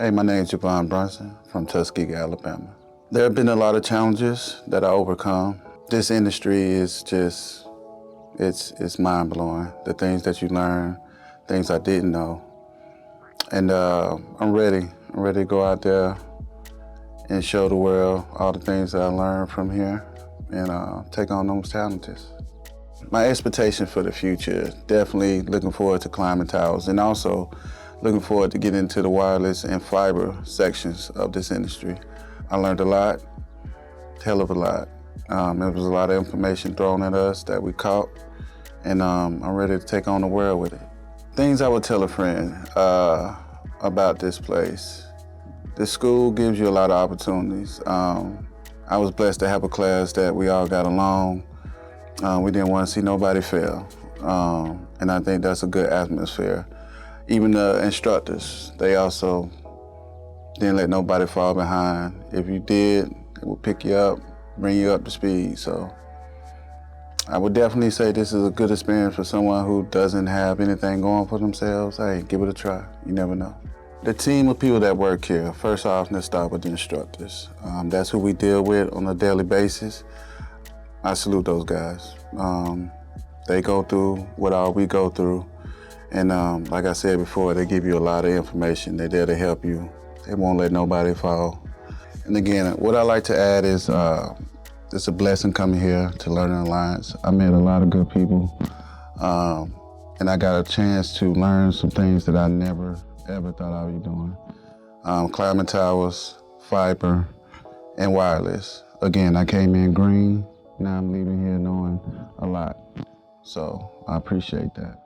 Hey, my name is Javon Brunson from Tuskegee, Alabama. There have been a lot of challenges that I overcome. This industry is just, it's mind-blowing. The things that you learn, things I didn't know. And I'm ready to go out there and show the world all the things that I learned from here and take on those challenges. My expectation for the future, definitely looking forward to climbing towers and also looking forward to getting into the wireless and fiber sections of this industry. I learned a lot, hell of a lot. There was a lot of information thrown at us that we caught, and I'm ready to take on the world with it. Things I would tell a friend about this place. This school gives you a lot of opportunities. I was blessed to have a class that we all got along. We didn't want to see nobody fail, and I think that's a good atmosphere. Even the instructors, they also didn't let nobody fall behind. If you did, they would pick you up, bring you up to speed. So I would definitely say this is a good experience for someone who doesn't have anything going for themselves. Hey, give it a try, you never know. The team of people that work here, first off, let's start with the instructors. That's who we deal with on a daily basis. I salute those guys. They go through what all we go through. And like I said before, they give you a lot of information. They're there to help you. They won't let nobody fall. And again, what I like to add is it's a blessing coming here to Learning Alliance. I met a lot of good people, and I got a chance to learn some things that I never, ever thought I would be doing. Climbing towers, fiber, and wireless. Again, I came in green. Now I'm leaving here knowing a lot. So I appreciate that.